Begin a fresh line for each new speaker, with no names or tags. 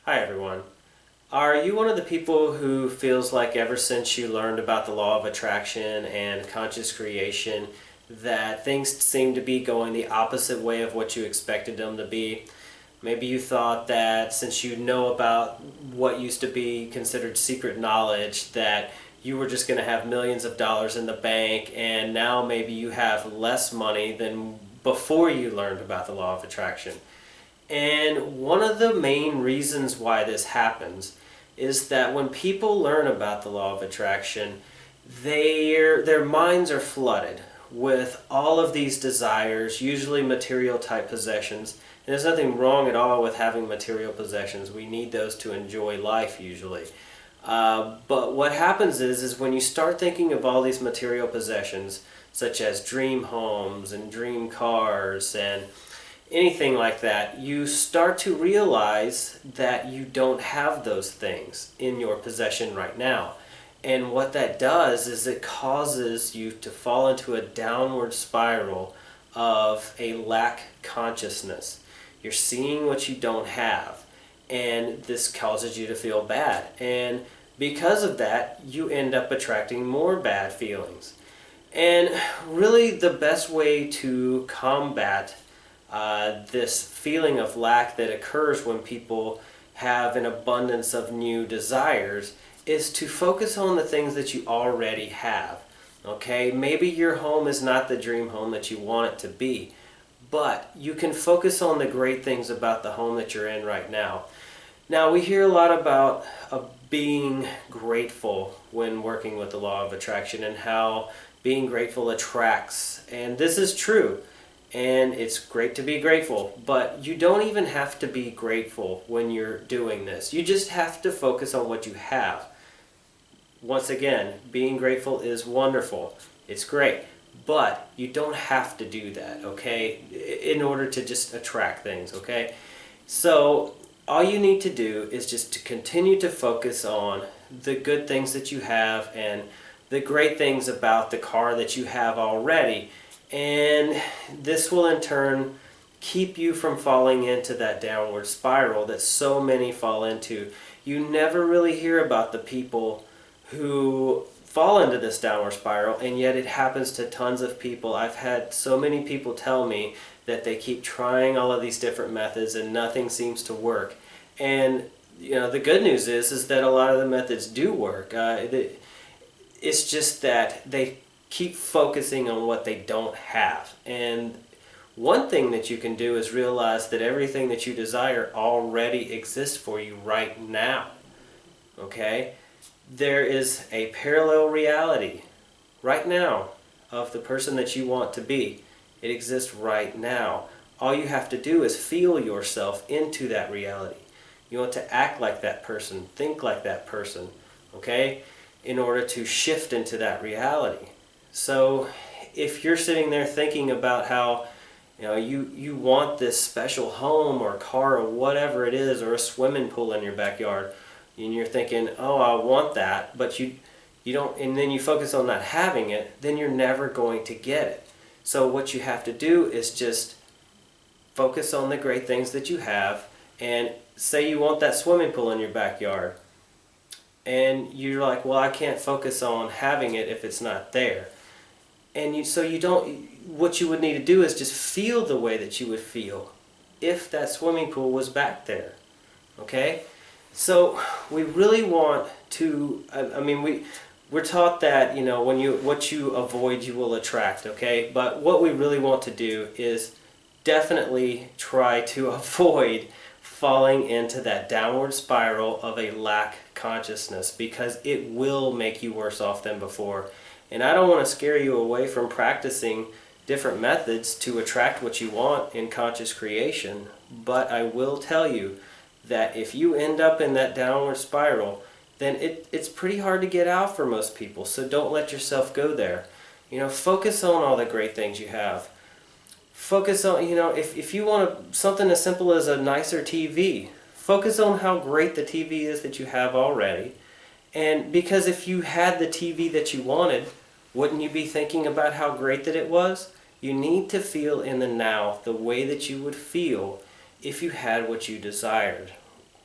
Hi everyone. Are you one of the people who feels like ever since you learned about the law of attraction and conscious creation that things seem to be going the opposite way of what you expected them to be? Maybe you thought that since you know about what used to be considered secret knowledge that you were just going to have millions of dollars in the bank, and now maybe you have less money than before you learned about the law of attraction. And one of the main reasons why this happens is that when people learn about the law of attraction, their minds are flooded with all of these desires, usually material type possessions. And there's nothing wrong at all with having material possessions. We need those to enjoy life usually. But what happens is when you start thinking of all these material possessions, such as dream homes and dream cars and anything like that, you start to realize that you don't have those things in your possession right now. And what that does is it causes you to fall into a downward spiral of a lack consciousness. You're seeing what you don't have, and this causes you to feel bad. And because of that, you end up attracting more bad feelings. And really the best way to combat this feeling of lack that occurs when people have an abundance of new desires is to focus on the things that you already have. Okay, maybe your home is not the dream home that you want it to be, but you can focus on the great things about the home that you're in right now. Now, we hear a lot about being grateful when working with the law of attraction and how being grateful attracts, and this is true. And it's great to be grateful, but you don't even have to be grateful when you're doing this. You just have to focus on what you have. Once again, being grateful is wonderful. It's great, but you don't have to do that, okay, in order to just attract things, okay? So all you need to do is just to continue to focus on the good things that you have and the great things about the car that you have already. And this will in turn keep you from falling into that downward spiral that so many fall into. You never really hear about the people who fall into this downward spiral, and yet it happens to tons of people. I've had so many people tell me that they keep trying all of these different methods and nothing seems to work. And the good news is that a lot of the methods do work. It's just that they keep focusing on what they don't have. And one thing that you can do is realize that everything that you desire already exists for you right now. Okay? There is a parallel reality right now of the person that you want to be. It exists right now. All you have to do is feel yourself into that reality. You want to act like that person, think like that person, okay? In order to shift into that reality. So if you're sitting there thinking about how you want this special home or car or whatever it is, or a swimming pool in your backyard, and you're thinking, oh, I want that, but you don't, and then you focus on not having it, then you're never going to get it. So what you have to do is just focus on the great things that you have. And say you want that swimming pool in your backyard, and you're like, well, I can't focus on having it if it's not there. And what you would need to do is just feel the way that you would feel if that swimming pool was back there. Okay? So we really want to, we're taught that, what you avoid you will attract, okay? But what we really want to do is definitely try to avoid falling into that downward spiral of a lack consciousness, because it will make you worse off than before. And I don't want to scare you away from practicing different methods to attract what you want in conscious creation, but I will tell you that if you end up in that downward spiral, then it's pretty hard to get out for most people. So don't let yourself go there. Focus on all the great things you have. Focus on, if you want something as simple as a nicer TV, focus on how great the TV is that you have already. And because if you had the TV that you wanted, wouldn't you be thinking about how great that it was? You need to feel in the now the way that you would feel if you had what you desired.